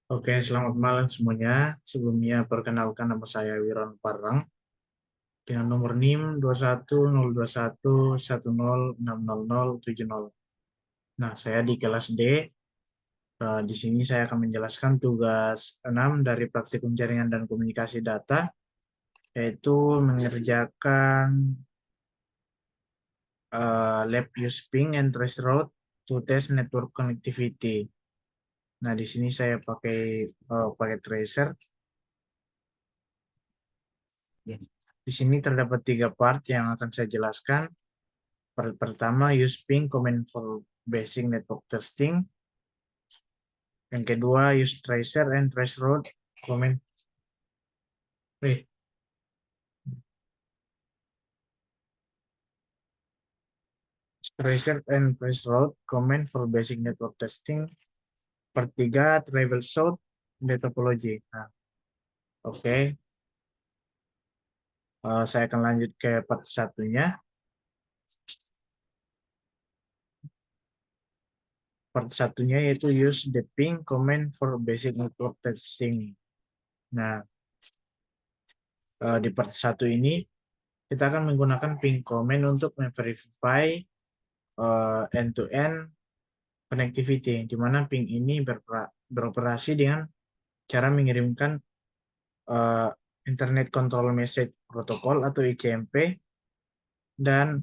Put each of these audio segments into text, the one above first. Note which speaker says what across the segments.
Speaker 1: Oke, selamat malam semuanya. Sebelumnya perkenalkan nama saya Wiran Parang dengan nomor NIM 210211060070. Nah, saya di kelas D. Di sini saya akan menjelaskan tugas 6 dari praktikum jaringan dan komunikasi data, yaitu mengerjakan lab use ping and trace route to test network connectivity. Nah, di sini saya pakai tracer. Di sini terdapat 3 part yang akan saya jelaskan. Part pertama, use ping command for basic network testing. Yang kedua, use tracer and trace route command. Tracer and trace route command for basic network testing. Part 3, travel south data topology. Nah, oke. Saya akan lanjut ke part satunya. Part satunya yaitu use the ping command for basic network testing. Nah, di part satu ini kita akan menggunakan ping command untuk verify end-to-end connectivity, di mana ping ini beroperasi dengan cara mengirimkan uh, Internet Control Message Protocol atau ICMP dan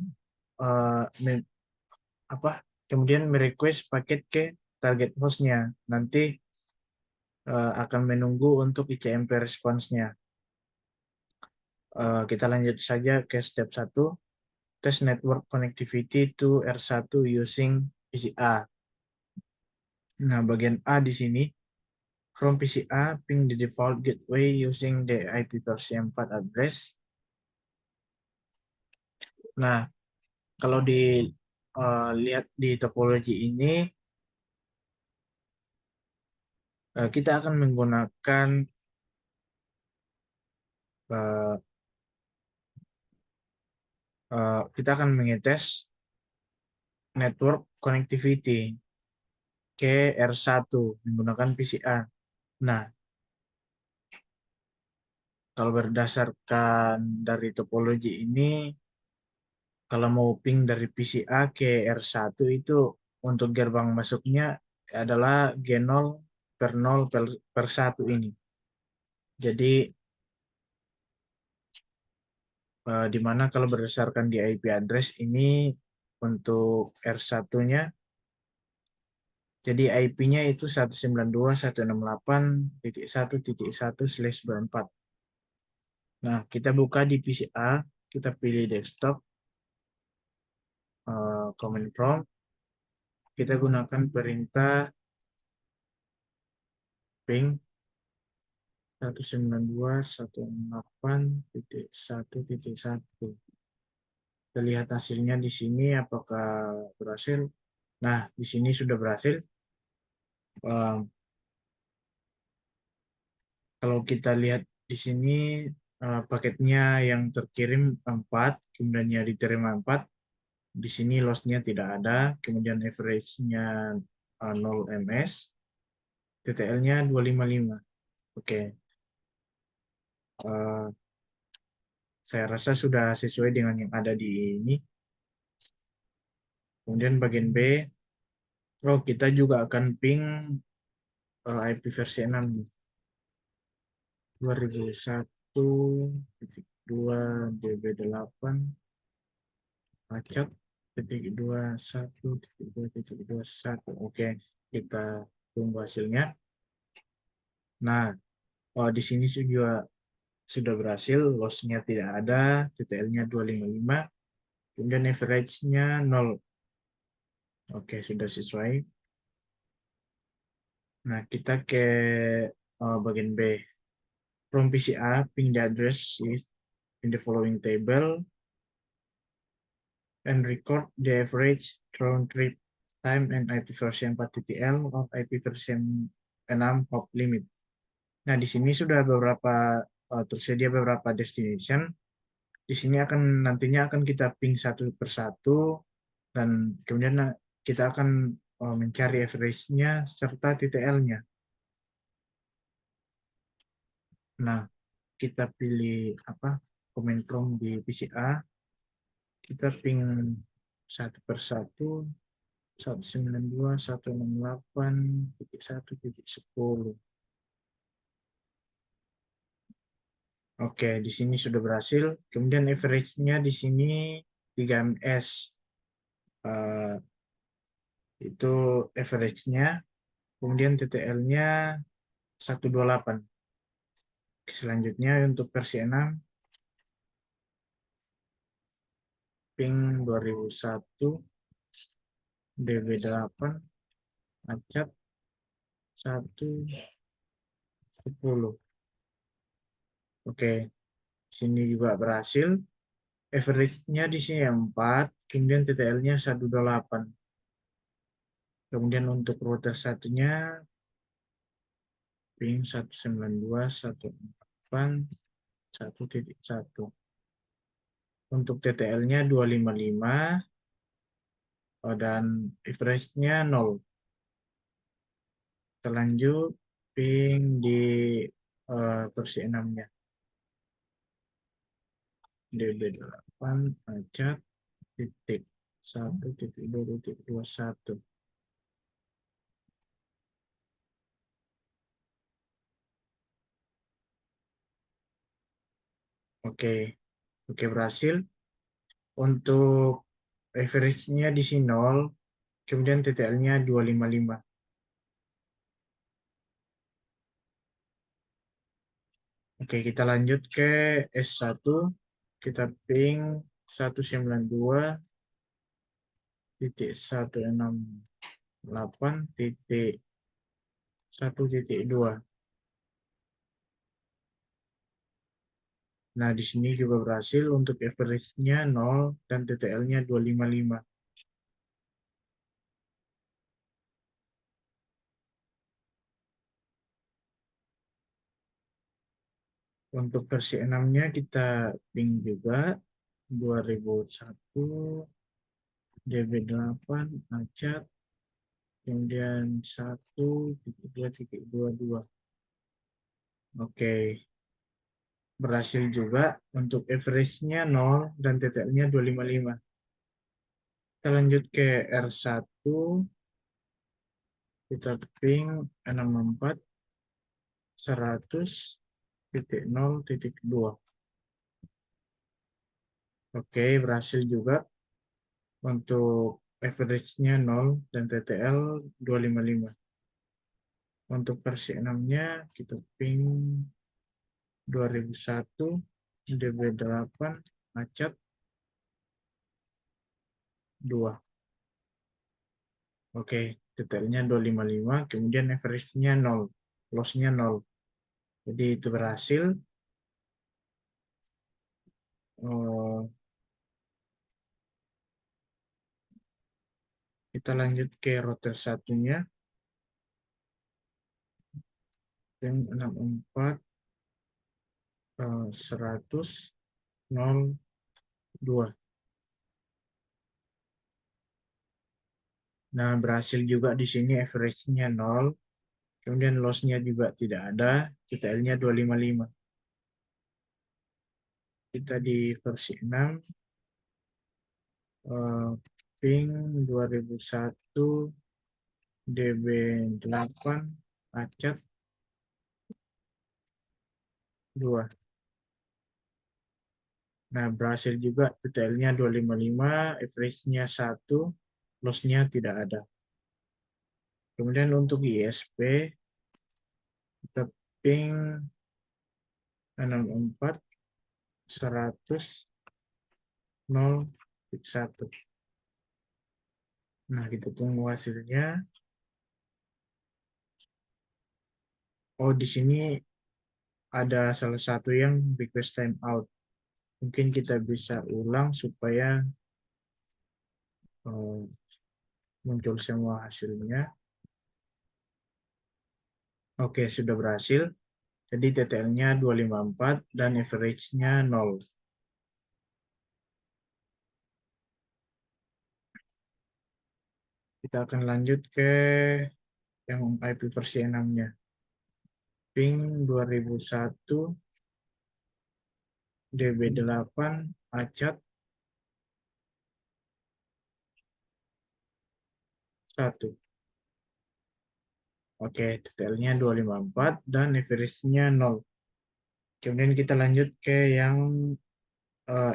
Speaker 1: uh, kemudian merequest paket ke target hostnya. Nanti akan menunggu untuk ICMP responsnya. Kita lanjut saja ke step 1, test network connectivity to R1 using PCA. Nah, bagian A di sini, from PCA, ping the default gateway using the IP versi 4 address. Nah, kalau dilihat di topologi ini, kita akan menggunakan uh, kita akan mengetes network connectivity ke R1 menggunakan PCA. Nah, kalau berdasarkan dari topologi ini, kalau mau ping dari PCA ke R1 itu untuk gerbang masuknya adalah G0 per 0 per 1 ini. Jadi, di mana kalau berdasarkan di IP address ini untuk R1-nya, jadi IP-nya itu 192.168.1.1/24. Nah, kita buka di PCA, kita pilih desktop, command prompt, kita gunakan perintah ping 192.168.1.1. Kita lihat hasilnya di sini apakah berhasil. Nah, di sini sudah berhasil. Kalau kita lihat di sini paketnya yang terkirim 4, kemudian yang diterima 4. Di sini loss-nya tidak ada, kemudian average-nya 0 ms, TTL-nya 255. Oke. Saya rasa sudah sesuai dengan yang ada di ini. Kemudian bagian B, kita juga akan ping IP versi 6 2001.2 acak .21.2.21. Oke, kita tunggu hasilnya. Nah, di sini juga sudah berhasil, loss-nya tidak ada, TTL-nya 255, kemudian average-nya 0. Oke, sudah sesuai. Nah, kita ke bagian B. From PCA, ping the address is in the following table and record the average round trip time and IP version 4 TTL of IP version 6 of limit. Nah, di sini sudah tersedia beberapa destination. Di sini nantinya akan kita ping satu persatu dan kemudian kita akan mencari average-nya serta TTL-nya. Nah, kita pilih apa? Command prompt di PC A, kita ping satu per satu, 192.168.1.10. Oke, di sini sudah berhasil. Kemudian average-nya di sini 3 ms. Eh, itu average-nya. Kemudian TTL-nya 128. Selanjutnya untuk versi 6, ping 2001, DB8, acak 110. Oke, sini juga berhasil. Average-nya di sini 4, kemudian TTL-nya 128. Kemudian untuk router satunya ping 192.168.1.1. Untuk TTL-nya 255 dan average-nya 0. Kita lanjut ping di versi 6-nya. DB8 acak titik 1.2.21. Oke, oke berhasil. Untuk average-nya di sini 0, kemudian TTL-nya 255. Oke, kita lanjut ke S1. Kita ping 192.168.1.2. Nah, di sini juga berhasil untuk average-nya 0 dan TTL-nya 255. Untuk versi 6-nya kita ping juga 2001 DB8 acak, kemudian 1.2.22. Oke, berhasil juga untuk average-nya 0 dan TTL-nya 255. Kita lanjut ke R1, kita ping 64 100.0.2. Oke, berhasil juga untuk average-nya 0 dan TTL 255. Untuk versi 6-nya kita ping 2001 DB8 acak 2. Oke, detailnya 255, kemudian average-nya 0, loss-nya 0. Jadi itu berhasil. Oh, kita lanjut ke router satunya. Pin 64 100.02. Nah, berhasil juga di sini average-nya 0, kemudian loss-nya juga tidak ada, TTL-nya 255. Kita di versi 6, ping 2001 DB8 acak 2. Nah, berhasil juga TTL-nya 255, average-nya 1, loss-nya tidak ada. Kemudian untuk ISP, kita ping 64 100.01. Nah, kita tunggu hasilnya. Oh, di sini ada salah satu yang request timeout. Mungkin kita bisa ulang supaya muncul semua hasilnya. Oke, sudah berhasil. Jadi TTL-nya 254 dan average-nya 0. Kita akan lanjut ke yang IP versi 6-nya. ping 2001 DB8 achat 1. Oke, detailnya 254 dan average-nya 0. Kemudian kita lanjut ke yang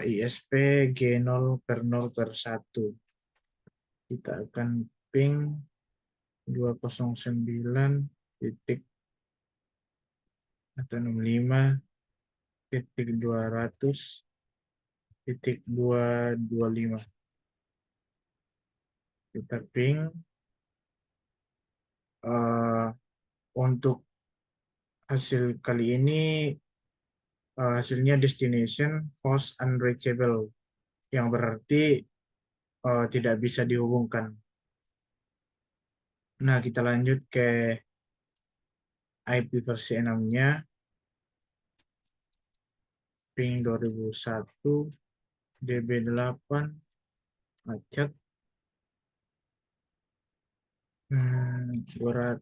Speaker 1: ISP G0 per 0 per 1. Kita akan ping 209 titik atau 65 titik 200 titik 225. Kita ping untuk hasil kali ini hasilnya destination host unreachable, yang berarti tidak bisa dihubungkan. Nah, kita lanjut ke IP versi 6-nya, ping 2001 DB8 achat 200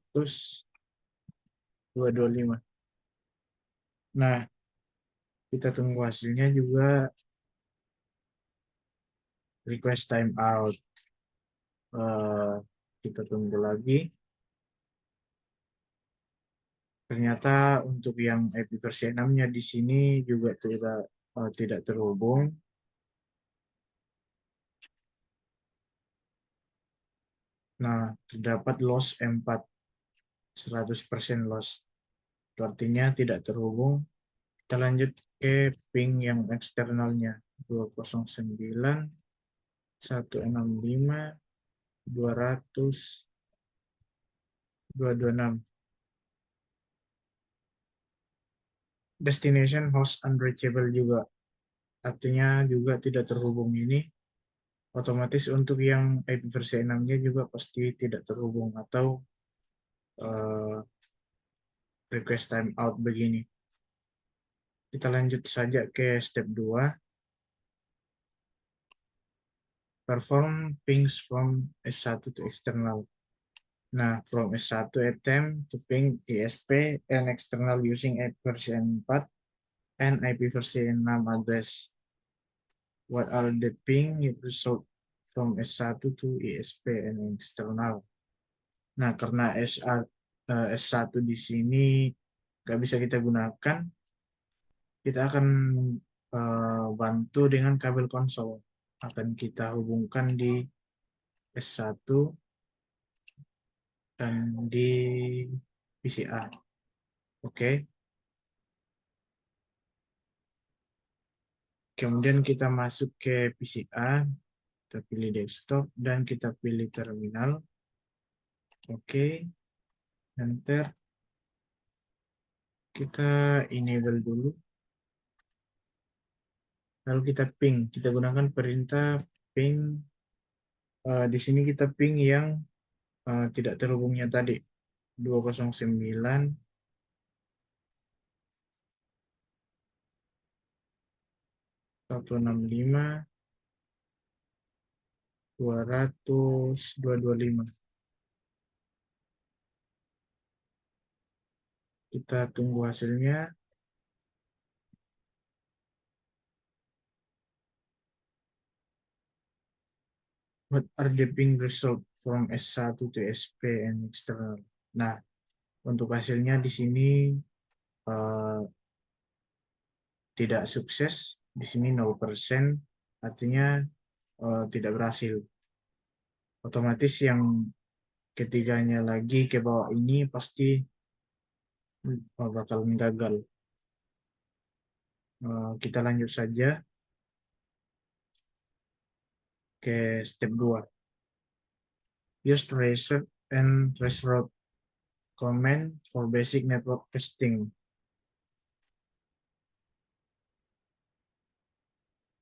Speaker 1: 225. Nah, kita tunggu hasilnya juga. Request timeout. Kita tunggu lagi. Ternyata untuk yang IP versi 6-nya di sini juga tidak terhubung. Nah, terdapat loss 4, 100% loss. Itu artinya tidak terhubung. Kita lanjut ke ping yang eksternalnya, 209 165 200 226. Destination host unreachable juga. Artinya juga tidak terhubung ini. Otomatis untuk yang IP versi 6-nya juga pasti tidak terhubung atau request timeout begini. Kita lanjut saja ke step 2. Perform pings from S1 to external. Nah, from S1 attempt to ping ISP and external using IP version 4 and IP version 6 address. What are the ping result from S1 to ISP and external? Nah, karena S1 di sini nggak bisa kita gunakan, kita akan bantu dengan kabel konsol. Akan kita hubungkan di S1 dan di PCA. Oke. Kemudian kita masuk ke PCA, kita pilih desktop dan kita pilih terminal. Oke. Enter. Kita enable dulu. Lalu kita ping. Kita gunakan perintah ping. Di sini kita ping yang tidak terhubungnya tadi. 209 165 200 225. Kita tunggu hasilnya. What are the ping result from S1 to SP and external? Nah, untuk hasilnya di sini tidak sukses. Di sini 0%, artinya tidak berhasil. Otomatis yang ketiganya lagi ke bawah ini pasti bakal gagal. Kita lanjut saja ke step 2. Use tracer and traceroute command for basic network testing.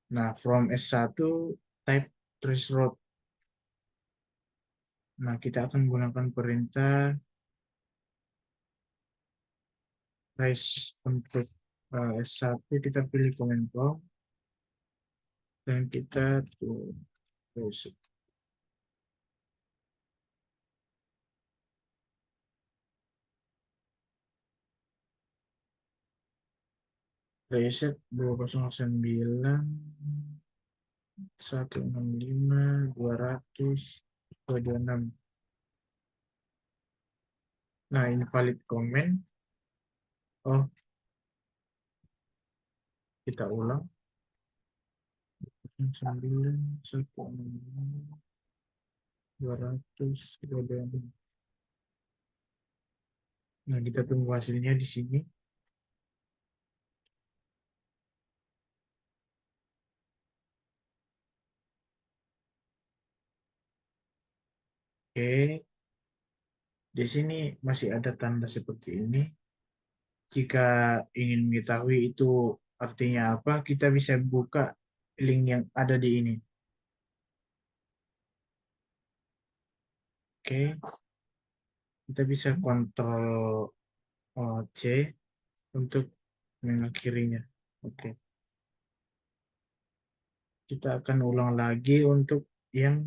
Speaker 1: Nah, from S1 type traceroute. Nah, kita akan menggunakan perintah trace untuk S1. Kita pilih command prompt dan kita trace. Reset 209 165 200 226. Nah, ini valid comment. Oh, kita ulang. 9 165 200 226. Nah, kita tunggu hasilnya di sini. Oke, di sini masih ada tanda seperti ini. Jika ingin mengetahui itu artinya apa, kita bisa buka link yang ada di ini. Oke, kita bisa kontrol C untuk mengakhirinya. Oke, kita akan ulang lagi untuk yang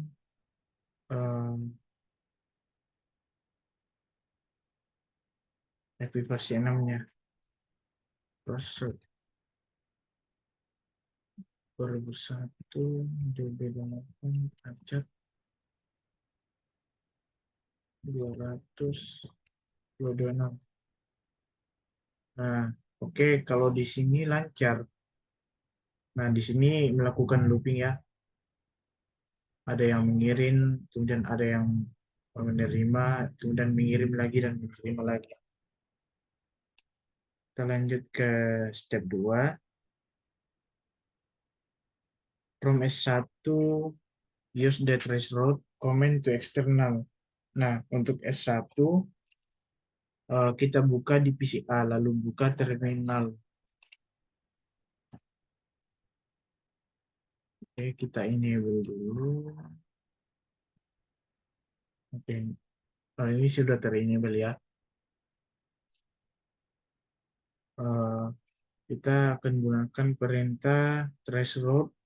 Speaker 1: um, Happy versi 6-nya. Terus 2001 DB8 acak 200 226. Nah, oke, kalau di sini lancar. Nah, di sini melakukan looping ya. Ada yang mengirim, kemudian ada yang menerima, kemudian mengirim lagi dan menerima lagi. Kita lanjut ke step 2. From S1, use the threshold comment to external. Nah, untuk S1, kita buka di PCA, lalu buka terminal. Oke, kita enable dulu. Oke, ini sudah ter-enable ya. Eh, kita akan gunakan perintah threshold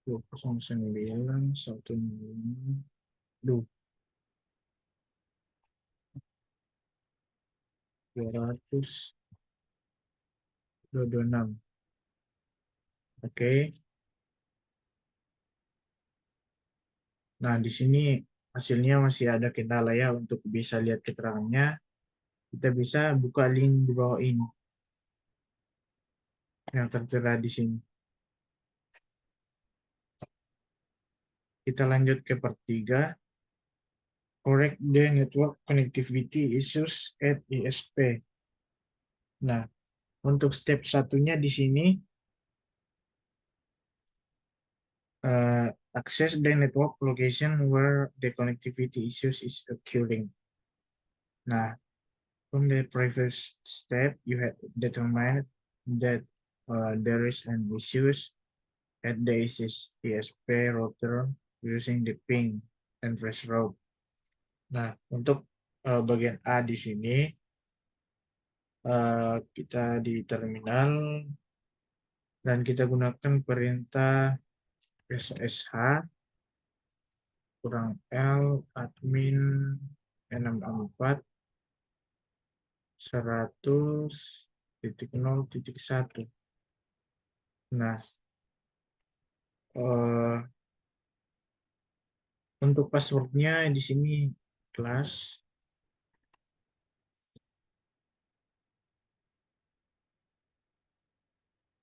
Speaker 1: 209 15 200 226. Oke. Nah, di sini hasilnya masih ada kendala ya untuk bisa lihat keterangannya. Kita bisa buka link di bawah ini yang tertera di sini. Kita lanjut ke part 3. Correct the network connectivity issues at ISP. Nah, untuk step satunya di sini uh, access the network location where the connectivity issues is occurring. Nah, from the previous step, you have determined that there is an issues at the ISP router using the ping and trace route. Nah, untuk bagian A di sini, kita di terminal dan kita gunakan perintah SSH kurang L admin 64 100.0.1. Nah, untuk passwordnya di sini kelas.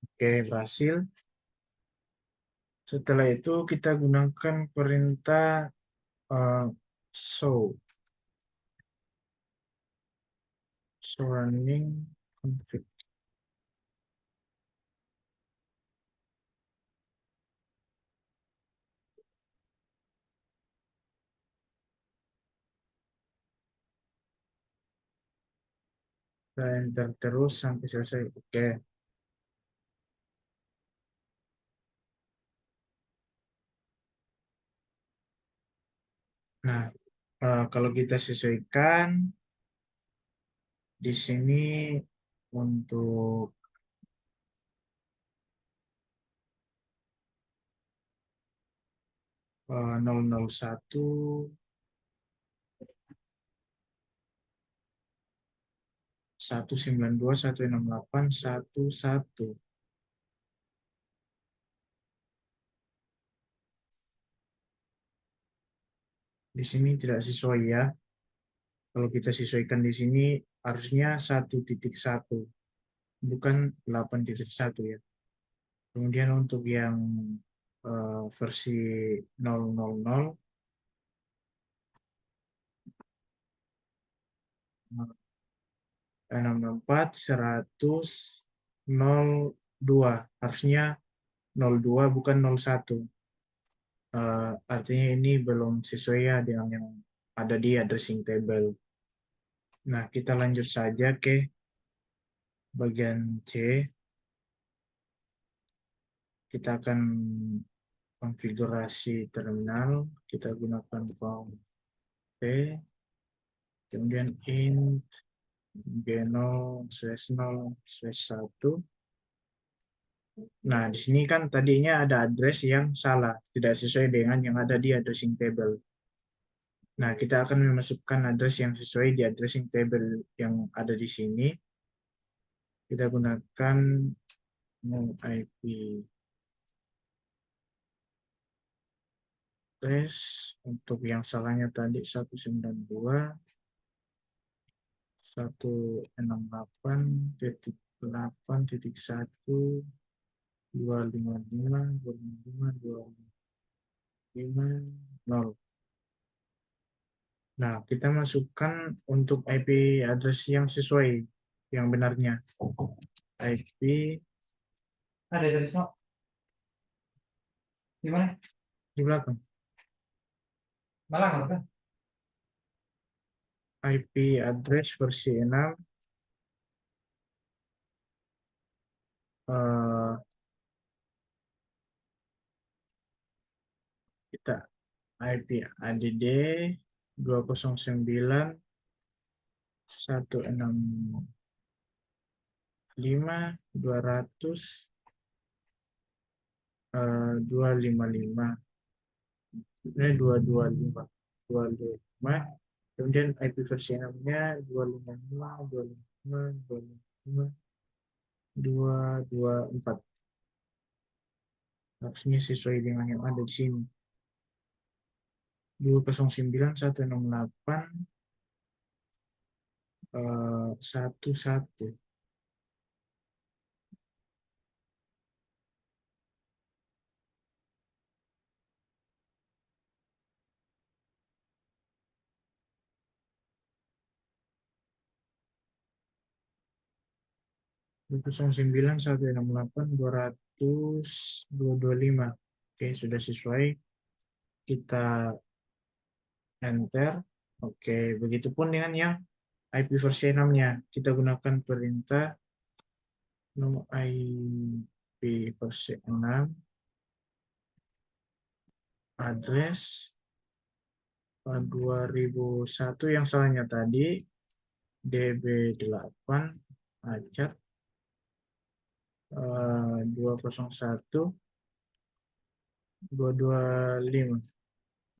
Speaker 1: Oke, berhasil. Setelah itu kita gunakan perintah show running config. Dan enter terus sampai selesai. Oke. Nah, kalau kita sesuaikan di sini untuk 001 192.168.1.1. Di sini tidak sesuai ya. Kalau kita sesuaikan di sini harusnya 1.1, bukan 8.1 ya. Kemudian untuk yang versi 000, 664, 100, 02. Harusnya 02 bukan 01. Artinya ini belum sesuai ya dengan yang ada di addressing table. Nah, kita lanjut saja ke bagian C. Kita akan konfigurasi terminal. Kita gunakan form P, kemudian int g0/0/1. Nah, di sini kan tadinya ada address yang salah, tidak sesuai dengan yang ada di addressing table. Nah, kita akan memasukkan address yang sesuai di addressing table yang ada di sini. Kita gunakan IP address. Untuk yang salahnya tadi 168.168.255.255.255.255.0. Nah, kita masukkan untuk IP address yang sesuai, yang benarnya. IP
Speaker 2: Ada dari sana. Di mana?
Speaker 1: di belakang.
Speaker 2: Malang kan?
Speaker 1: IP address versi 6. Kita IP ADD 209.165.200.255. Ini 225. Kemudian IP versi 6-nya 255.255.255.224. Harusnya sesuai dengan yang ada di sini. 209.168.11. 209.168.200.225. Oke, sudah sesuai. Kita enter. Oke, begitupun dengan yang IP versi 6-nya. Kita gunakan perintah no IP versi 6 address 2001 yang salahnya tadi db8 acat 201 225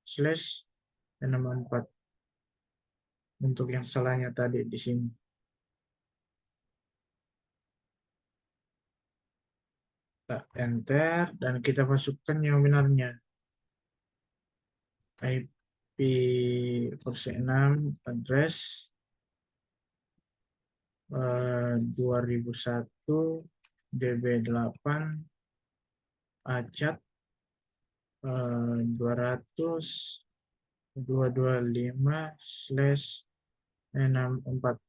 Speaker 1: slash 64 untuk yang salahnya tadi di sini. Kita enter dan kita masukkan yang benarnya. IP versi 6 address 2001 db8 acat 200 225 slash 64.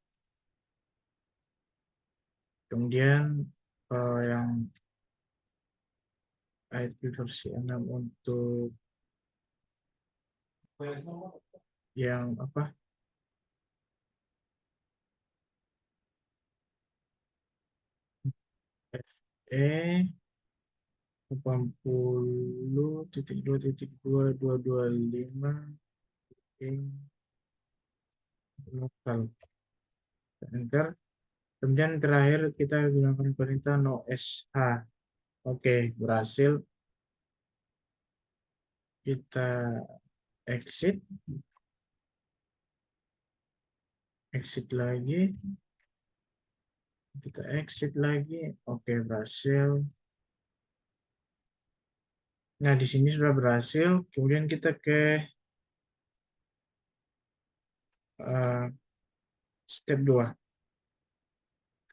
Speaker 1: Kemudian yang IP versi 6 untuk yang apa? FE 80.2.2.225 lokal. Enter. Kemudian terakhir kita gunakan perintah no sh. Oke, berhasil. Kita exit. Exit lagi. Kita exit lagi. Oke, berhasil. Nah, di sini sudah berhasil. Kemudian kita ke eh, step 2.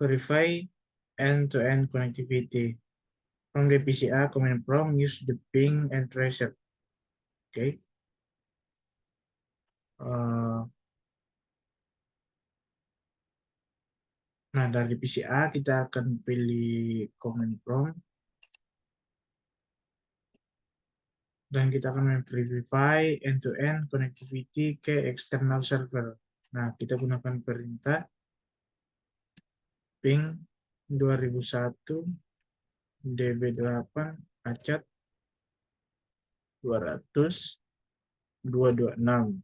Speaker 1: Verify end-to-end connectivity. From the PCA command prompt, use the ping and tracer. Oke. Eh, nah, dari PCA kita akan pilih command prompt. Dan kita akan verify end-to-end connectivity ke external server. Nah, kita gunakan perintah ping 2001 db8 achat 200 226.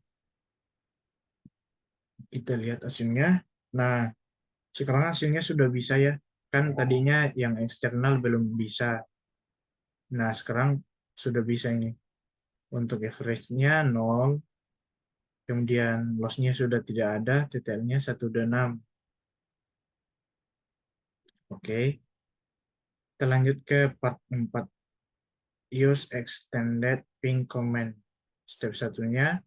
Speaker 1: Kita lihat hasilnya. Nah, sekarang hasilnya sudah bisa ya. Kan tadinya yang eksternal belum bisa. Nah, sekarang sudah bisa ini. Untuk average-nya 0, kemudian loss-nya sudah tidak ada, TTL-nya 126. Oke, kita lanjut ke part 4. Use extended ping command. Step satunya,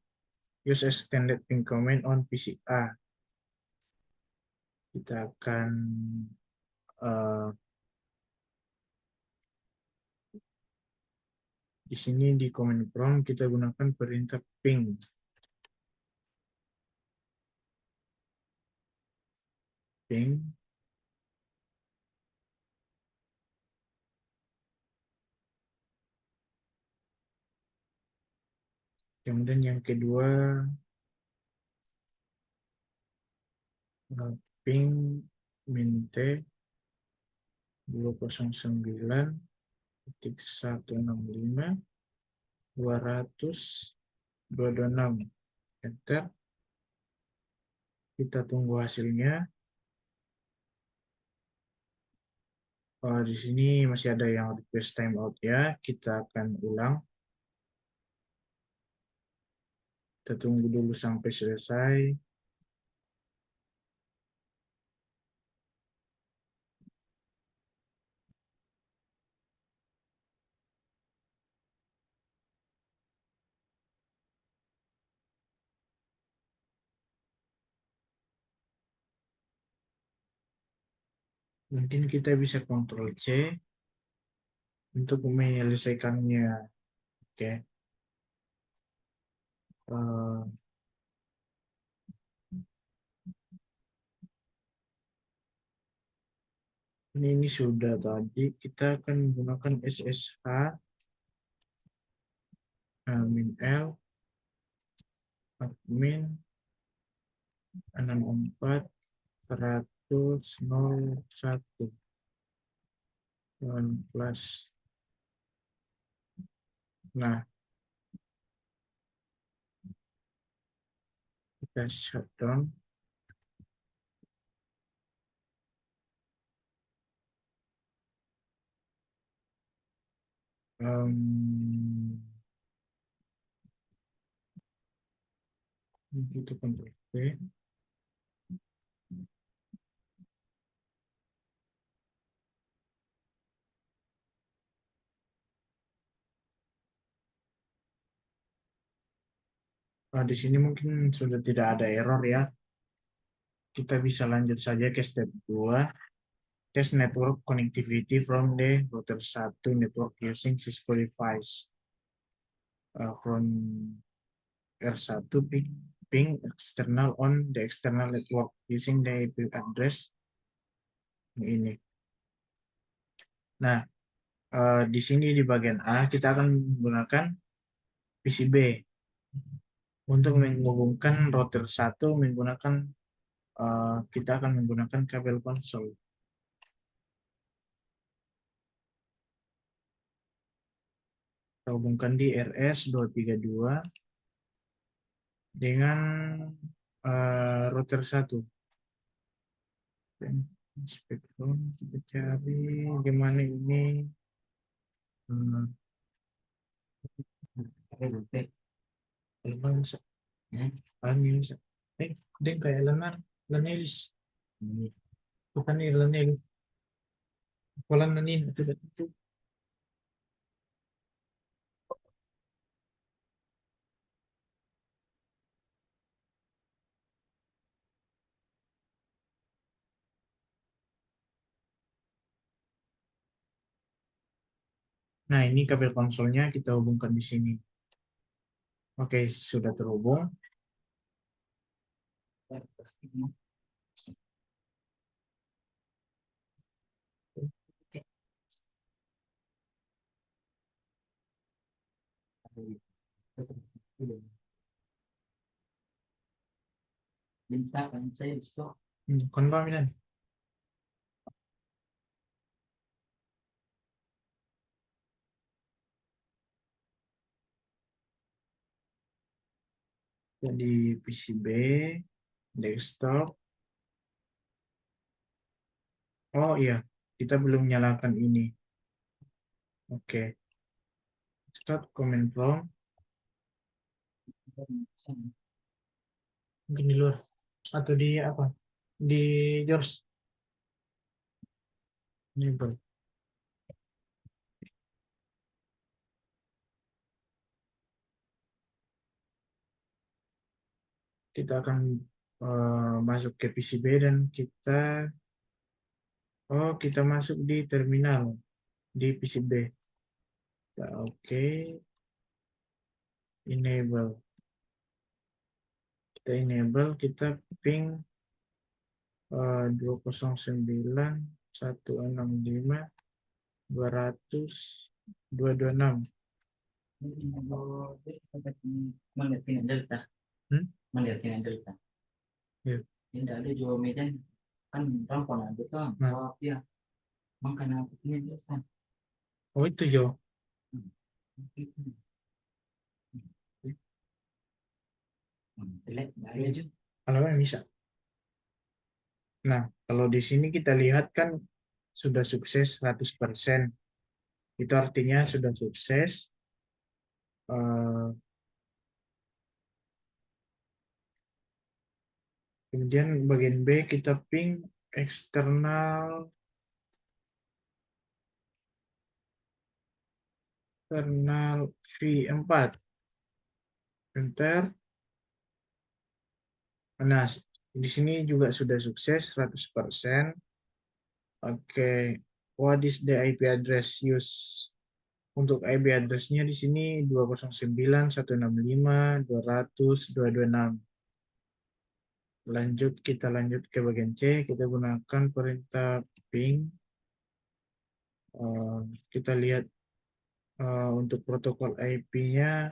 Speaker 1: use extended ping command on PCA. Kita akan eh, di sini di command prompt kita gunakan perintah ping. Ping. Kemudian yang kedua, ping minte 209.165.200.226. Enter. Kita tunggu hasilnya. Di sini masih ada yang request timeout ya. Kita akan ulang. Kita tunggu dulu sampai selesai. Mungkin kita bisa Ctrl C untuk menyelesaikannya. Oke. Eh, ini sudah tadi. Kita akan menggunakan SSH min L admin 64.100.01 plus. Nah, kita shutdown. Itu Ctrl C. Di sini mungkin sudah tidak ada error ya. Kita bisa lanjut saja ke step 2. Test network connectivity from the router 1 network using Cisco device. From R1 ping external on the external network using the IP address ini. Nah, di sini di bagian A kita akan menggunakan PCB untuk menghubungkan router 1 menggunakan kita akan menggunakan kabel konsol. Kita hubungkan di RS232 dengan router 1. Spektrum kita cari di mana ini. Dia kayak lenar, lenis. Bukan Irlandia, Poland ini itu. Nah, ini kabel konsolnya kita hubungkan di sini. Oke, sudah terhubung. Konfirm ini. Jadi PCB, desktop. Oh iya, kita belum nyalakan ini. Oke, start command prompt. Mungkin di luar atau di apa? Di George. Enable. Kita akan masuk ke PCB dan kita masuk di terminal di PCB. Oke, enable. Kita enable, kita ping 209.165.200.226.
Speaker 2: Melihat delta,
Speaker 1: Hmm?
Speaker 2: melihat delta.
Speaker 1: Ya.
Speaker 2: Tidak ada jual medan kan rampon ada tuh,
Speaker 1: Nah.
Speaker 2: ya. Makanya aku punya delta.
Speaker 1: Oh itu Jo. Kalau bisa. Nah, kalau di sini kita lihat kan sudah sukses 100%. Itu artinya sudah sukses. Kemudian bagian B kita ping eksternal V4. Enter. Nah, di sini juga sudah sukses 100%. Oke, what is the IP address use? Untuk IP address-nya di sini 209.165.200.226. Kita lanjut ke bagian C, kita gunakan perintah ping. Kita lihat untuk protokol IP-nya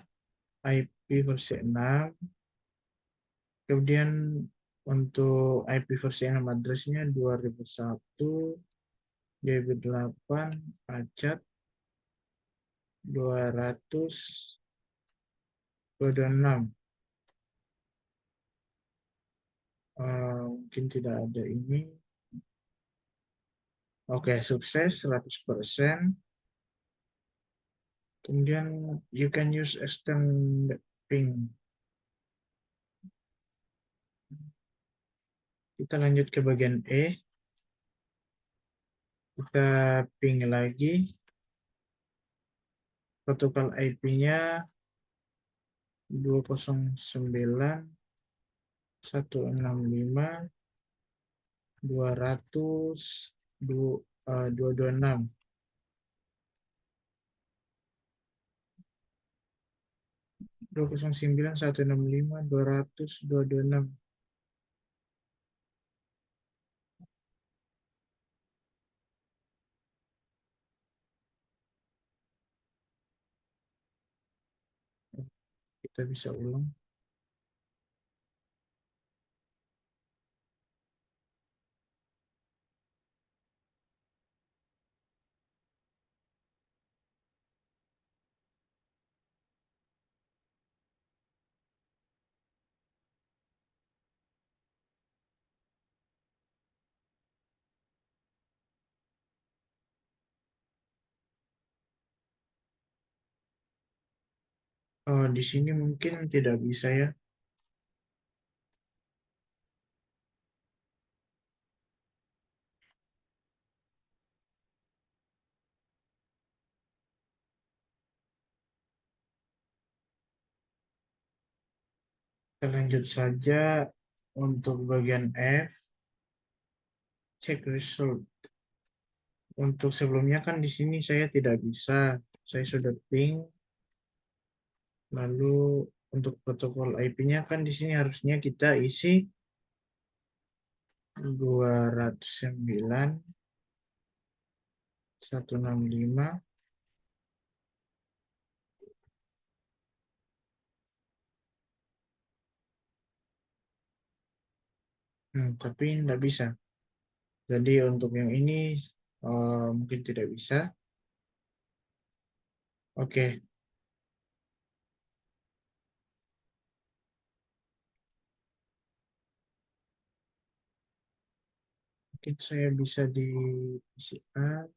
Speaker 1: IP versi 6. Kemudian untuk IP versi 6 address-nya 2001 DB8 Acat 200 226. Mungkin tidak ada ini. Oke, sukses 100%. Kemudian you can use extend ping. Kita lanjut ke bagian E. Kita ping lagi. Protokol IP-nya 209.165.200.226. 209.165.200.226. Kita bisa ulang. Di sini mungkin tidak bisa ya. Kita lanjut saja untuk bagian F, check result. Untuk sebelumnya kan di sini saya tidak bisa, saya sudah ping. Lalu untuk protokol IP-nya kan di sini harusnya kita isi 209.165. Tapi tidak bisa. Jadi untuk yang ini mungkin tidak bisa. Oke, mungkin saya bisa di PCR.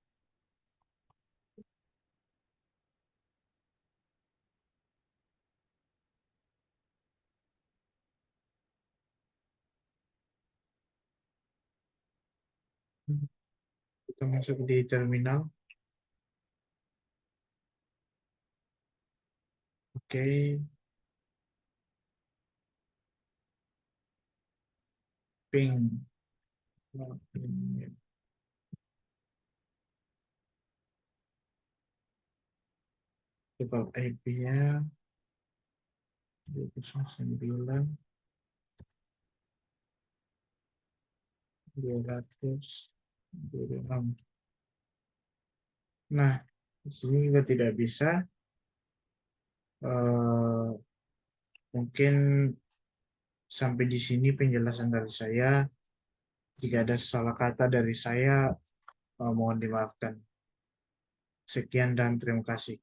Speaker 1: Kita masuk di terminal. Oke, ping. Default IP-nya 209.200.26. Nah, di sini juga tidak bisa. Eh, Mungkin sampai di sini penjelasan dari saya. Jika ada salah kata dari saya, mohon dimaafkan. Sekian dan terima kasih.